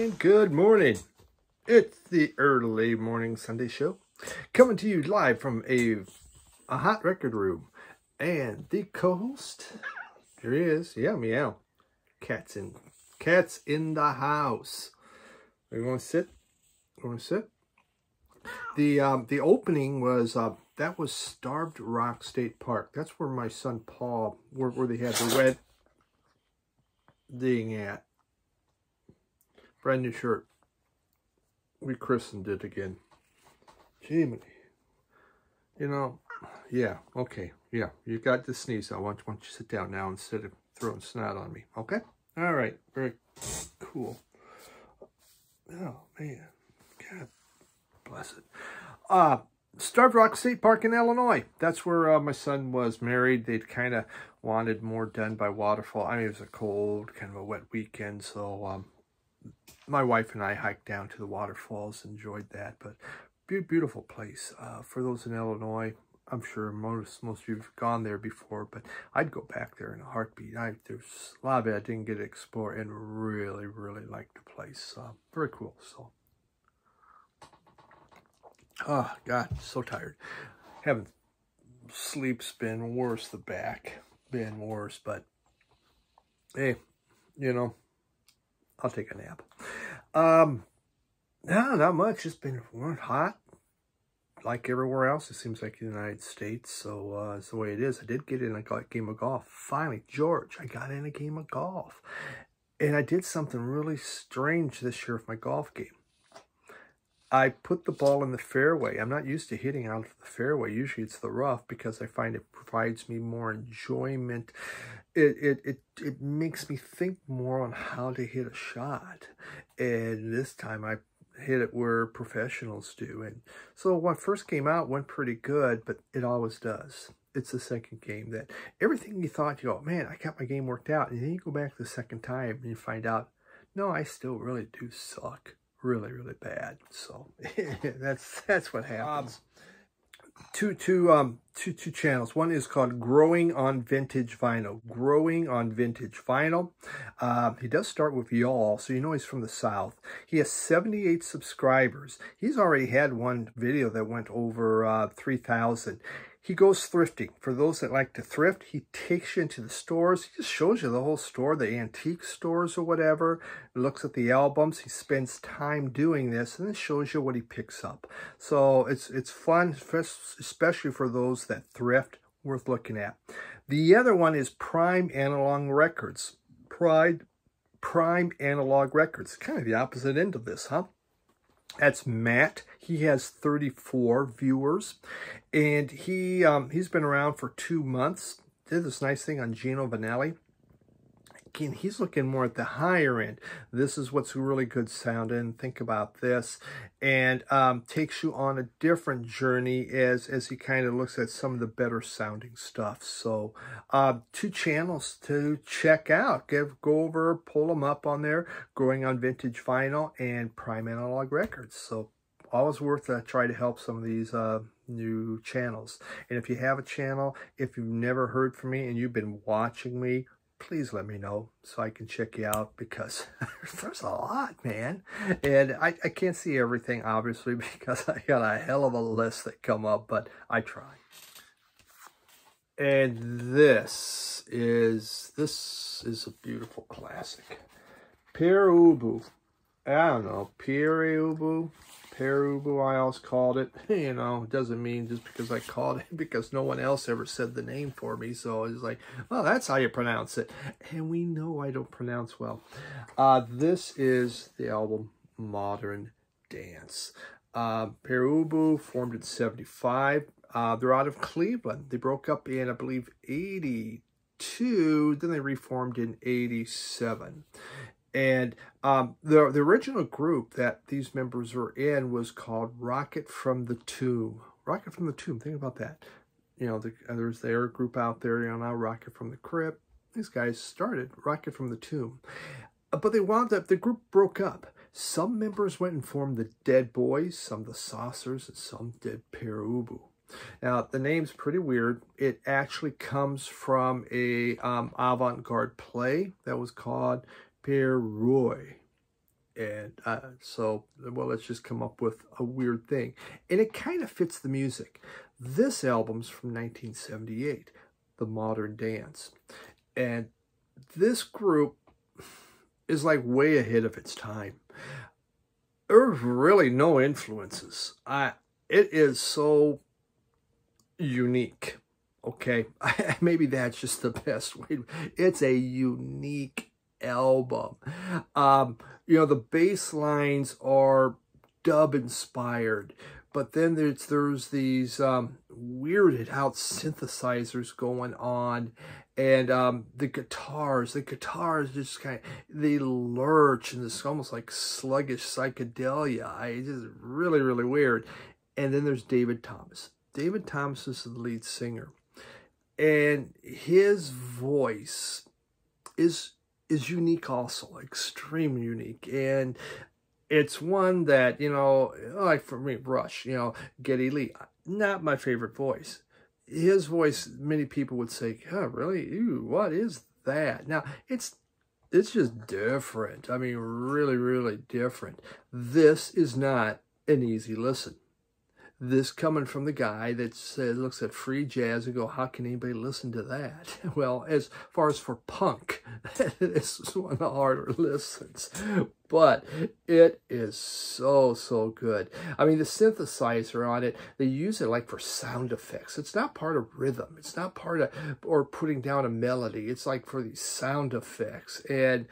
and good morning. It's the early morning Sunday show, coming to you live from a hot record room. And the co-host, there he is. Yeah, meow. Cat's in the house. Are you going to sit? The opening was that was Starved Rock State Park. That's where my son Paul, where they had the wedding at. Brand new shirt. We christened it again. Jiminy. You know, yeah, okay. Yeah, you got the sneeze. I want you to sit down now instead of throwing snot on me. Okay? All right. Very cool. Oh, man. God bless it. Starved Rock State Park in Illinois. That's where my son was married. They'd kind of wanted more done by waterfall. I mean, it was a cold, kind of a wet weekend, so my wife and I hiked down to the waterfalls, enjoyed that. But beautiful place. For those in Illinois, I'm sure most of you have gone there before, but I'd go back there in a heartbeat. There's a lot of it I didn't get to explore and really, really liked the place. Very cool. So, oh, God, so tired. Sleep's been worse, the back been worse, but hey, you know, I'll take a nap. No, not much. It's been hot, like everywhere else. It seems like the United States, so it's the way it is. I did get in a game of golf. Finally, George, I got in a game of golf. And I did something really strange this year with my golf game. I put the ball in the fairway. I'm not used to hitting out of the fairway. Usually it's the rough because I find it provides me more enjoyment. It makes me think more on how to hit a shot. And this time I hit it where professionals do. And so when it first came out, went pretty good, but it always does. It's the second game that everything you thought, you go, man, I got my game worked out. And then you go back the second time and you find out, no, I still really do suck. Really, really bad. So that's what happens. Two channels. One is called Growing on Vintage Vinyl. Growing on Vintage Vinyl. He does start with y'all, so you know he's from the South. He has 78 subscribers. He's already had one video that went over 3,000. He goes thrifting. For those that like to thrift, he takes you into the stores. He just shows you the whole store, the antique stores or whatever. Looks at the albums. He spends time doing this and then shows you what he picks up. So it's fun, especially for those that thrift, worth looking at. The other one is Prime Analog Records. Prime Analog Records. Kind of the opposite end of this, huh? That's Matt. He has 34 viewers, and he's been around for 2 months. Did this nice thing on Gino Vanelli. Again, he's looking more at the higher end. This is what's really good sounding. Think about this, and takes you on a different journey as he kind of looks at some of the better sounding stuff. So, 2 channels to check out. Go over, pull them up on there. Growing on Vintage Vinyl and Prime Analog Records. So, always worth try to help some of these new channels. And if you have a channel, if you've never heard from me and you've been watching me, please let me know so I can check you out, because there's a lot, man. And I can't see everything, obviously, because I got a hell of a list that come up, but I try. And this is a beautiful classic. Pere Ubu. I don't know, Pere Ubu, I always called it. You know, it doesn't mean just because I called it, because no one else ever said the name for me. So it's like, well, that's how you pronounce it. And we know I don't pronounce well. This is the album Modern Dance. Pere Ubu formed in 75. They're out of Cleveland. They broke up in, I believe, 82. Then they reformed in 87. And the original group that these members were in was called Rocket from the Tomb. Rocket from the Tomb. Think about that. You know, there's their group out there, you know, now Rocket from the Crypt. These guys started Rocket from the Tomb. But they wound up, the group broke up. Some members went and formed the Dead Boys, some the Saucers, and some did Pere Ubu. Now, the name's pretty weird. It actually comes from a avant-garde play that was called Pere Roy. And so, well, let's just come up with a weird thing. And it kind of fits the music. This album's from 1978, The Modern Dance. And this group is like way ahead of its time. There's really no influences. It is so unique. Okay, maybe that's just the best way. It's a unique album. You know, the bass lines are dub inspired, but then there's these weirded out synthesizers going on, and the guitars just kind of, they lurch, and it's almost like sluggish psychedelia. It's just really, really weird. And then there's David Thomas. David Thomas is the lead singer, and his voice is unique also, extremely unique. And it's one that, you know, like for me, Rush, you know, Geddy Lee, not my favorite voice. His voice, many people would say, oh, really? Ew, what is that? Now, it's just different. I mean, really, really different. This is not an easy listen. This coming from the guy that says, looks at free jazz and go, how can anybody listen to that? Well, as far as for punk, this is one of the harder listens. But it is so, so good. I mean, the synthesizer on it, they use it like for sound effects. It's not part of rhythm. It's not part of, or putting down a melody. It's like for these sound effects. And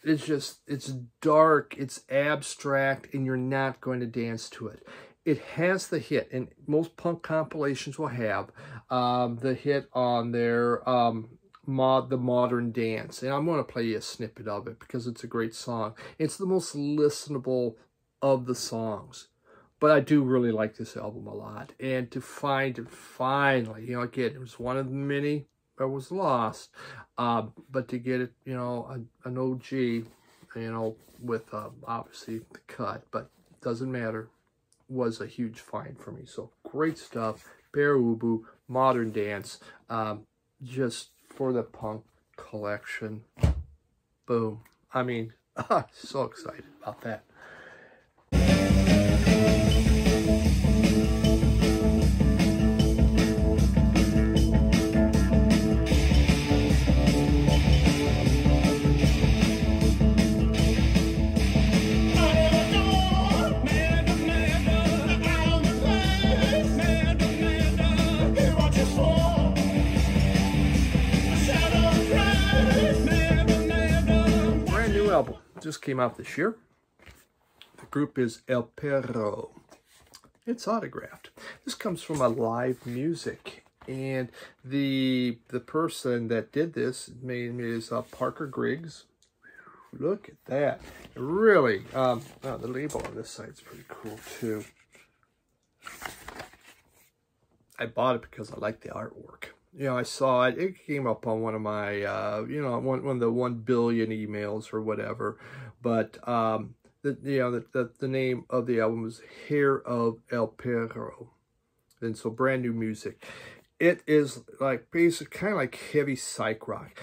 it's dark, it's abstract, and you're not going to dance to it. It has the hit, and most punk compilations will have the hit on their The Modern Dance. And I'm going to play you a snippet of it because it's a great song. It's the most listenable of the songs. But I do really like this album a lot. And to find it finally, you know, again, it was one of the many that was lost. But to get it, you know, an OG, you know, with obviously the cut, but doesn't matter, was a huge find for me. So great stuff. Pere Ubu, Modern Dance, just for the punk collection. Boom. I mean, so excited about that. Album just came out this year. The group is El Perro. It's autographed. This comes from a live music, and the person that did this name is Parker Griggs. Look at that. Really, the label on this side is pretty cool too. I bought it because I like the artwork. You know, I saw it. It came up on one of my, you know, one of the 1 billion emails or whatever. But the name of the album is Hair of El Perro, and so brand new music. It is like basic, kind of like heavy psych rock.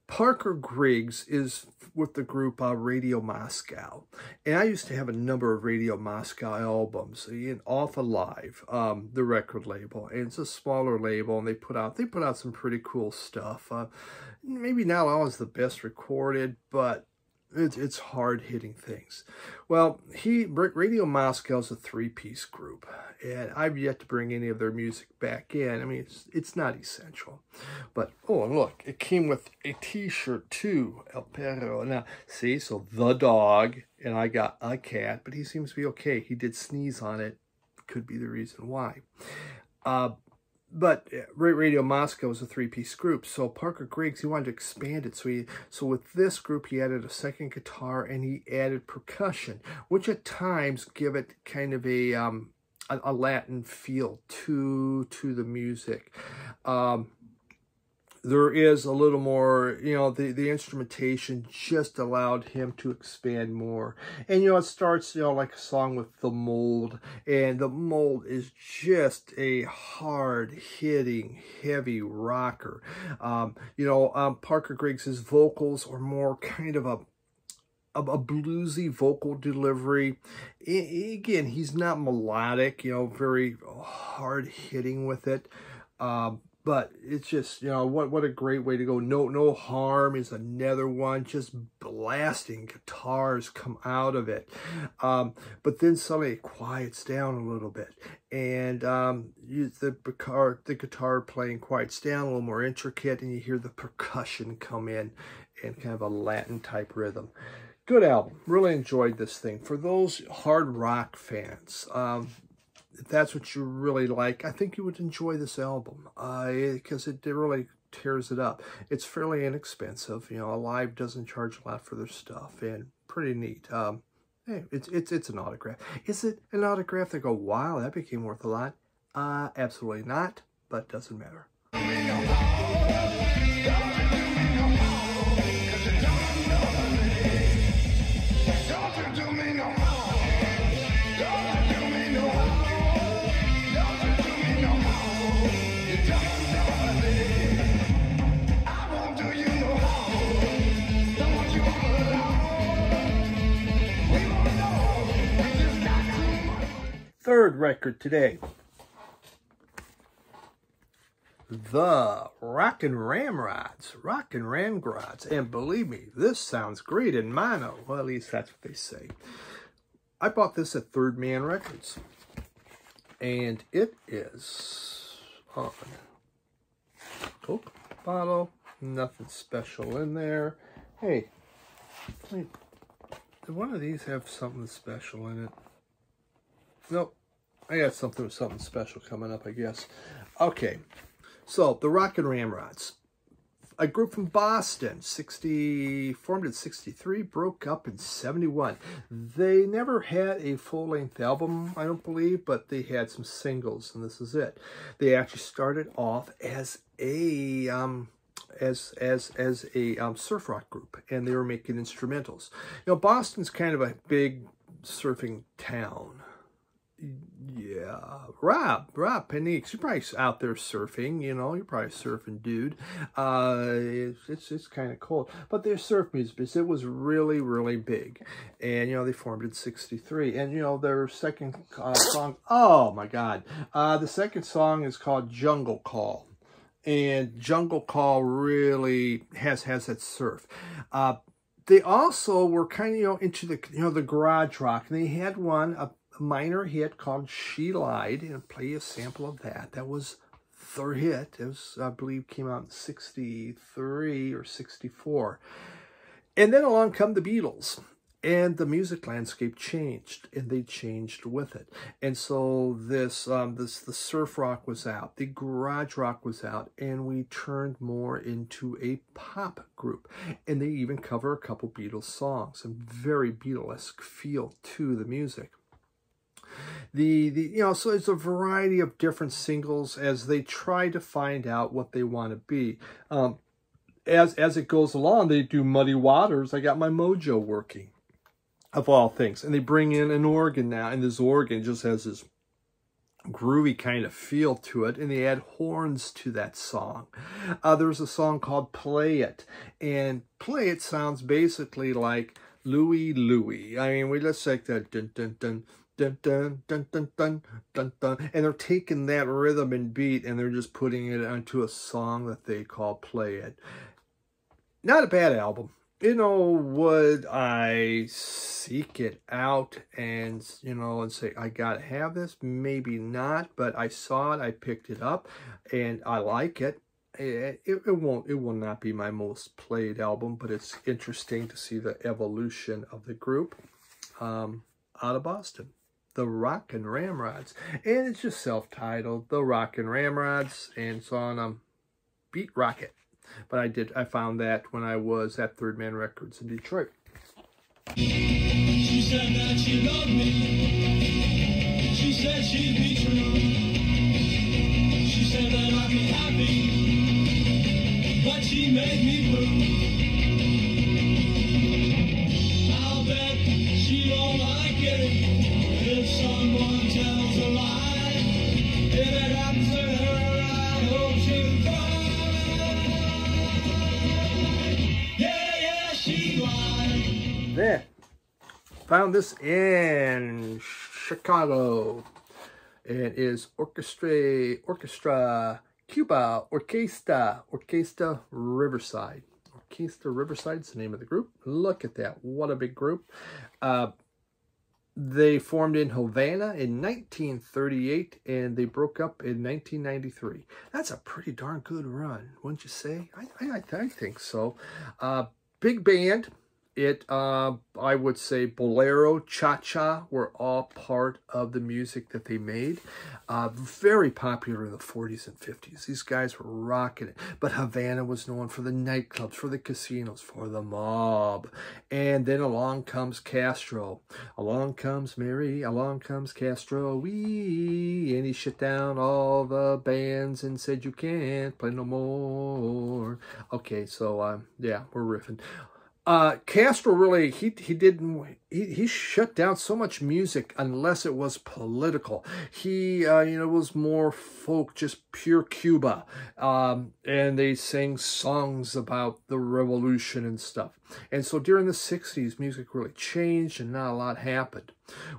Parker Griggs is with the group Radio Moscow, and I used to have a number of Radio Moscow albums, Off Alive, the record label, and it's a smaller label, and they put out some pretty cool stuff. Maybe not always the best recorded, but it's hard-hitting things. Well, Radio Moscow is a 3-piece group, and I've yet to bring any of their music back in. I mean, it's not essential. But, oh, and look, it came with a t-shirt too, El Perro. Now, see, so the dog, and I got a cat, but he seems to be okay. He did sneeze on it. Could be the reason why. But Radio Moscow is a 3-piece group, so Parker Griggs, he wanted to expand it. So with this group, he added a second guitar and he added percussion, which at times give it kind of a Latin feel to the music. There is a little more, you know, the instrumentation just allowed him to expand more. And, you know, it starts, you know, like a song with The Mold. And The Mold is just a hard-hitting, heavy rocker. Parker Griggs' vocals are more kind of a bluesy vocal delivery. Again, he's not melodic, you know, very hard hitting with it. But it's just, you know, what a great way to go. No Harm is another one, just blasting guitars come out of it. But then suddenly it quiets down a little bit. And the guitar playing quiets down, a little more intricate, and you hear the percussion come in kind of a Latin type rhythm. Good album. Really enjoyed this thing. For those hard rock fans, if that's what you really like, I think you would enjoy this album because it really tears it up. It's fairly inexpensive. You know, Alive doesn't charge a lot for their stuff, and pretty neat. Hey, it's an autograph. Is it an autograph that go, wow, that became worth a lot? Absolutely not, but doesn't matter. Third record today, the Rockin' Ramrods, and believe me, this sounds great in mono. Well, at least that's what they say. I bought this at Third Man Records, and it is on Coke bottle, nothing special in there. Hey, did one of these have something special in it? Nope. I got something with something special coming up, I guess. Okay. So, the Rockin' Ramrods. A group from Boston, formed in 63, broke up in 71. They never had a full-length album, I don't believe, but they had some singles, and this is it. They actually started off as a surf rock group, and they were making instrumentals. You know, Boston's kind of a big surfing town. Yeah, Rob Peniques, you're probably out there surfing, you know, you're probably a surfing dude. It's kind of cold, but their surf music, it was really, really big. And, you know, they formed in 63. And, you know, their second song, oh my God. The second song is called Jungle Call. And Jungle Call really has that surf. They also were kind of, you know, into the, you know, the garage rock. And they had a minor hit called She Lied, and I'll play you a sample of that. That was their hit. It was, I believe, came out in 63 or 64. And then along come the Beatles, and the music landscape changed, and they changed with it. And so the surf rock was out, the garage rock was out, and we turned more into a pop group. And they even cover a couple Beatles songs, and very Beatlesque feel to the music. You know, so it's a variety of different singles as they try to find out what they want to be. As it goes along, they do Muddy Waters, I Got My Mojo Working, of all things. And they bring in an organ now, and this organ just has this groovy kind of feel to it, and they add horns to that song. There's a song called Play It, and Play It sounds basically like Louie Louie. I mean, we just like that dun dun dun dun dun dun dun dun dun dun, and they're taking that rhythm and beat and they're just putting it onto a song that they call Play It. Not a bad album. You know, would I seek it out and, you know, and say, I gotta have this? Maybe not, but I saw it, I picked it up, and I like it. It will not be my most played album, but it's interesting to see the evolution of the group out of Boston. The Rockin' Ramrods. And it's just self-titled, The Rockin' Ramrods, and it's on Beat Rocket. But I found that when I was at Third Man Records in Detroit. She said that she loved me. She said she'd be true. She said that I'd be happy, but she made me blue. I'll bet she don't like it if someone tells a lie. If it happens to her, I hope she'll cry. That Found this in Chicago. It is Orchestra Cuba Orquesta Riverside. Orquesta Riverside is the name of the group. Look at that. What a big group. They formed in Havana in 1938, and they broke up in 1993. That's a pretty darn good run, wouldn't you say? I think so. Big band. I would say bolero, cha-cha were all part of the music that they made. Very popular in the 40s and 50s. These guys were rocking it. But Havana was known for the nightclubs, for the casinos, for the mob. And then along comes Castro. Along comes Mary, along comes Castro. And he shut down all the bands and said, you can't play no more. Okay, so, yeah, we're riffing. Castro really, he shut down so much music unless it was political. He, was more folk, just pure Cuba. And they sang songs about the revolution and stuff. And so during the 60s, music really changed and not a lot happened.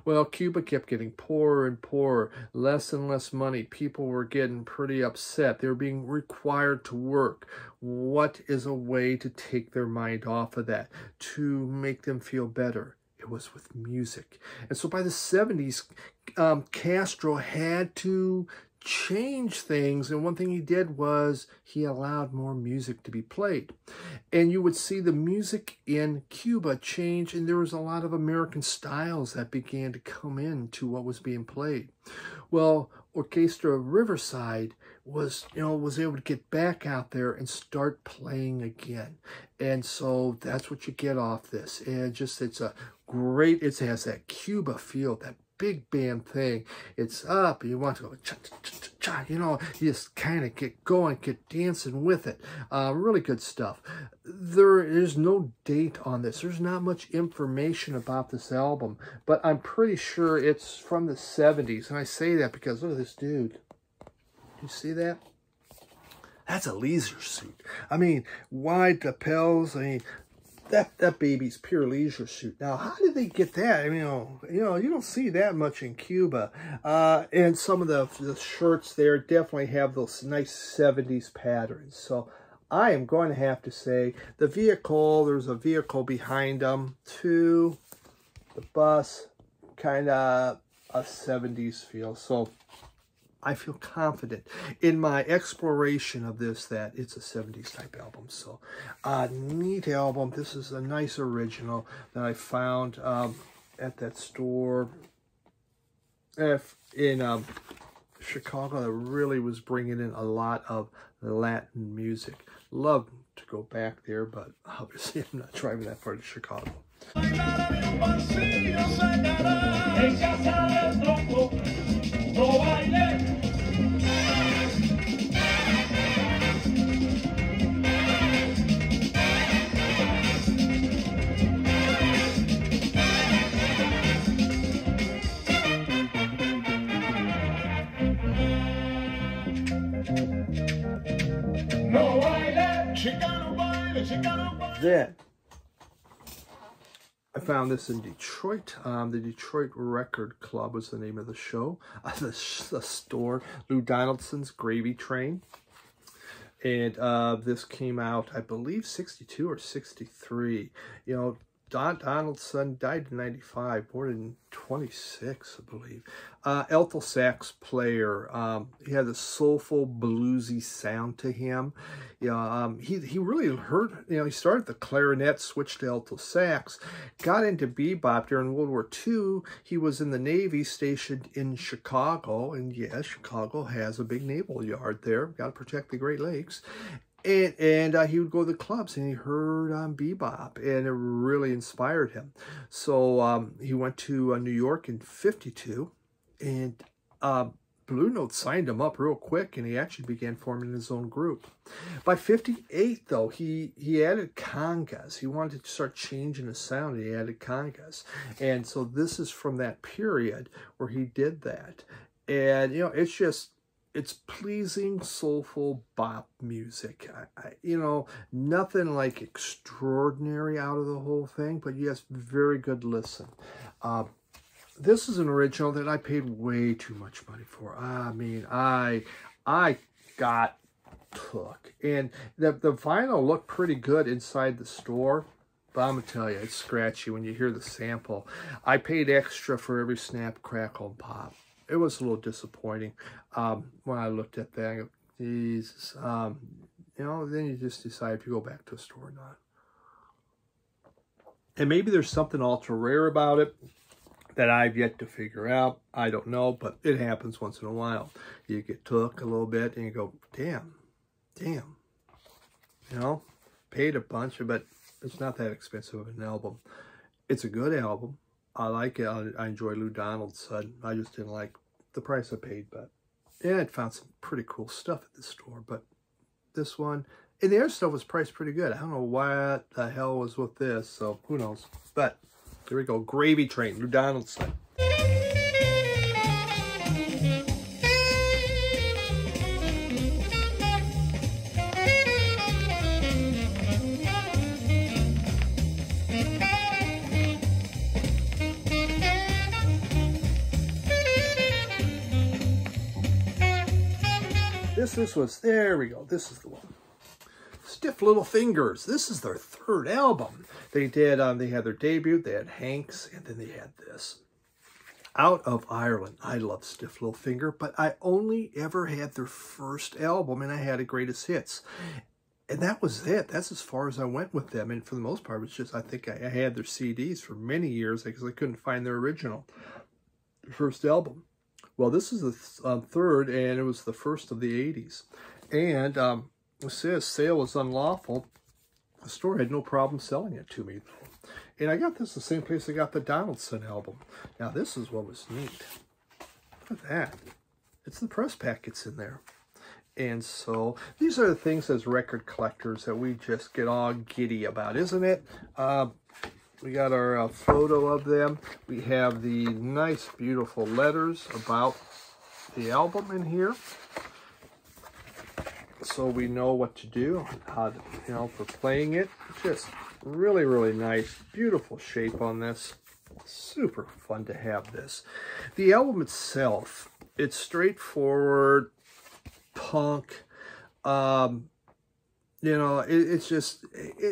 Well, Cuba kept getting poorer and poorer, less and less money. People were getting pretty upset. They were being required to work. What is a way to take their mind off of that, to make them feel better? It was with music. And so by the 70s, Castro had to change things, and one thing he did was he allowed more music to be played. And you would see the music in Cuba change, and there was a lot of American styles that began to come into what was being played. Well, Orchestra Riverside was able to get back out there and start playing again. And so that's what you get off this. And it's a great, it has that Cuba feel, that big band thing. It's up, you want to go cha-cha-cha-cha, you just kind of get going, get dancing with it. Really good stuff. There is no date on this. There's not much information about this album, but I'm pretty sure it's from the 70s. And I say that because look at this dude. You see that? That's a leisure suit. I mean, wide lapels. I mean, that baby's pure leisure suit. Now, how did they get that? I mean, you don't see that much in Cuba. And some of the shirts there definitely have those nice 70s patterns. So I am going to have to say the vehicle, there's a vehicle behind them too. The bus, kind of a 70s feel. So I feel confident in my exploration of this that it's a 70s type album. So, neat album. This is a nice original that I found at that store in Chicago that really was bringing in a lot of Latin music. Love to go back there, but obviously I'm not driving that far to Chicago. Then I found this in Detroit. The Detroit Record Club was the name of the show. The store, Lou Donaldson's Gravy Train. And this came out, I believe, 62 or 63. Donaldson died in 95, born in 26, I believe. Alto sax player. He had a soulful, bluesy sound to him. He really heard, he started the clarinet, switched to alto sax, got into bebop during World War II. He was in the Navy stationed in Chicago. And yes, Chicago has a big naval yard there. Got to protect the Great Lakes. And he would go to the clubs and he heard bebop, and it really inspired him. So he went to New York in 52, and Blue Note signed him up real quick, and he actually began forming his own group. By 58, though, he added congas. He wanted to start changing his sound, and he added congas. And so this is from that period where he did that. And, it's just it's pleasing, soulful bop music. You know, nothing like extraordinary out of the whole thing, but yes, very good listen. This is an original that I paid way too much money for. I mean, I got took. And the vinyl looked pretty good inside the store, but I'm going to tell you, it's scratchy when you hear the sample. I paid extra for every snap, crackle, and pop. It was a little disappointing when I looked at that. I go, Jesus. You know, then you just decide if you go back to a store or not. And maybe there's something ultra rare about it that I've yet to figure out. I don't know, but it happens once in a while. You get took a little bit and you go, damn. You know, paid a bunch, but it's not that expensive of an album. It's a good album. I like it. I enjoy Lou Donald's son. I just didn't like the price I paid, but yeah, I found some pretty cool stuff at the store. But this one, and the other stuff was priced pretty good. I don't know what the hell was with this, so who knows. But here we go. Gravy Train, Lou Donald's son. This was, there we go. This is the one. Stiff Little Fingers. This is their third album. They did, they had their debut, they had Hanks, and then they had this. Out of Ireland. I love Stiff Little Finger, but I only ever had their first album, and I had a greatest hits. And that was it. That's as far as I went with them. And for the most part, it's just, I think I had their CDs for many years because I couldn't find their original first album. Well, this is the third, and it was the first of the 80s. And it says sale was unlawful. The store had no problem selling it to me, though. And I got this the same place I got the Donaldson album. Now, this is what was neat. Look at that. It's the press packets in there. And so, these are the things as record collectors that we just get all giddy about, isn't it? We got our photo of them. We have the nice, beautiful letters about the album in here. So we know what to do, how to, you know, for playing it. Just really, really nice, beautiful shape on this. Super fun to have this. The album itself, it's straightforward, punk, you know, it's just,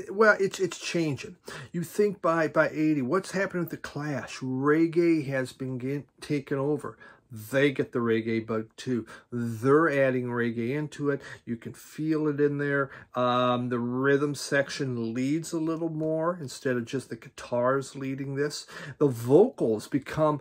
well, it's changing. You think by 80, what's happening with the Clash? Reggae has been taken over. They get the reggae bug too. They're adding reggae into it. You can feel it in there. The rhythm section leads a little more instead of just the guitars leading this. The vocals become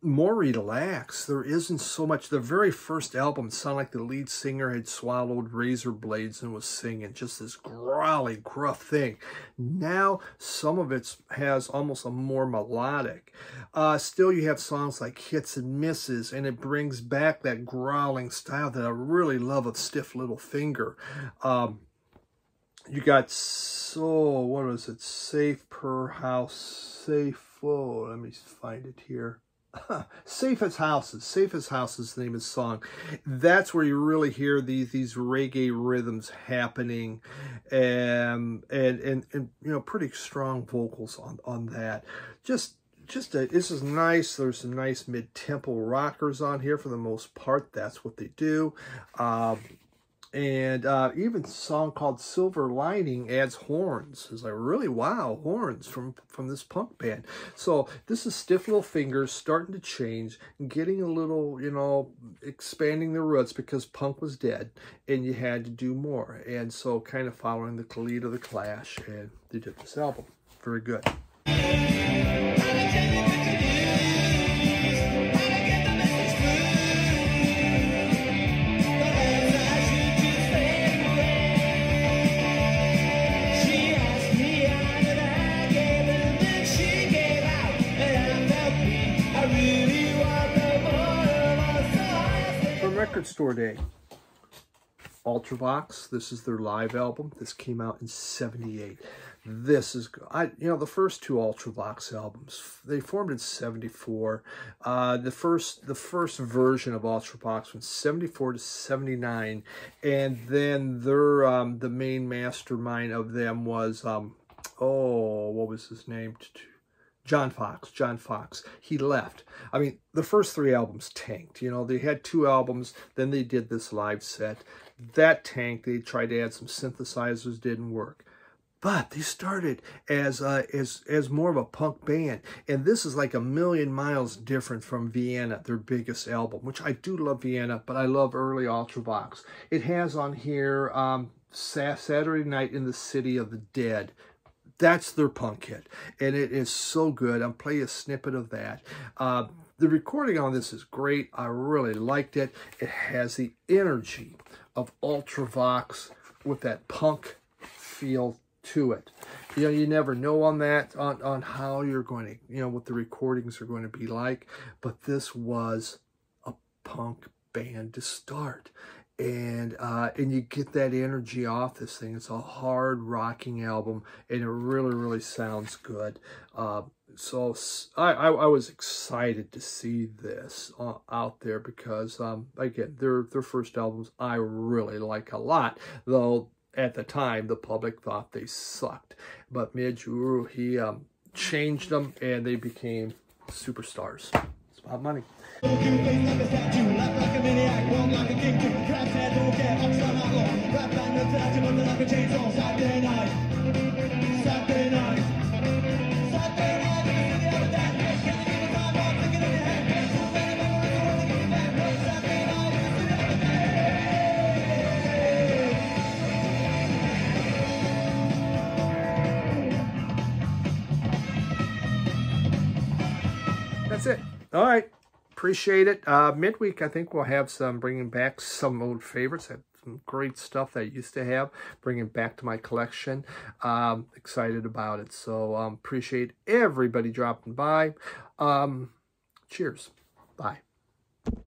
more relaxed. There isn't so much. The very first album sounded like the lead singer had swallowed razor blades and was singing just this growly, gruff thing. Now some of it has almost a more melodic. Still, you have songs like Hits and Misses, and it brings back that growling style that I really love of Stiff Little Finger. You got, what was it? Safe Per House, Safe, oh, let me find it here. Safe as Houses. Safe as Houses is the name of the song. That's where you really hear these reggae rhythms happening, and you know, pretty strong vocals on that. This is nice. There's some nice mid-tempo rockers on here for the most part. That's what they do. And even a song called Silver Lining adds horns. It's like, really, wow, horns from this punk band. So this is Stiff Little Fingers starting to change, getting a little, you know, expanding their roots because punk was dead and you had to do more. And so kind of following the lead of the Clash, and they did this album. Very good. Record Store Day. Ultravox. This is their live album. This came out in '78. This is, the first two Ultravox albums, they formed in '74. The first version of Ultravox from '74 to '79, and then their the main mastermind of them was what was his name? John Fox. He left. I mean, the first three albums tanked. They had two albums, then they did this live set. That tanked. They tried to add some synthesizers, didn't work. But they started as more of a punk band. And this is like a million miles different from Vienna, their biggest album, which I do love Vienna, but I love early Ultravox. It has on here Saturday Night in the City of the Dead. That's their punk hit, and it is so good. I'll play a snippet of that. The recording on this is great. I really liked it. It has the energy of Ultravox with that punk feel to it. You never know on that, on how you're going to, what the recordings are going to be like, but this was a punk band to start. And you get that energy off this thing. It's a hard rocking album, and it really, really sounds good. So I was excited to see this out there because, again, their first albums I really like a lot, though at the time the public thought they sucked. But Midge Uru, he changed them, and they became superstars. It's about money. That's it. All right. Appreciate it. Midweek, I think we'll have bringing back some old favorites. I have some great stuff that I used to have, bringing back to my collection. Excited about it. So appreciate everybody dropping by. Cheers. Bye.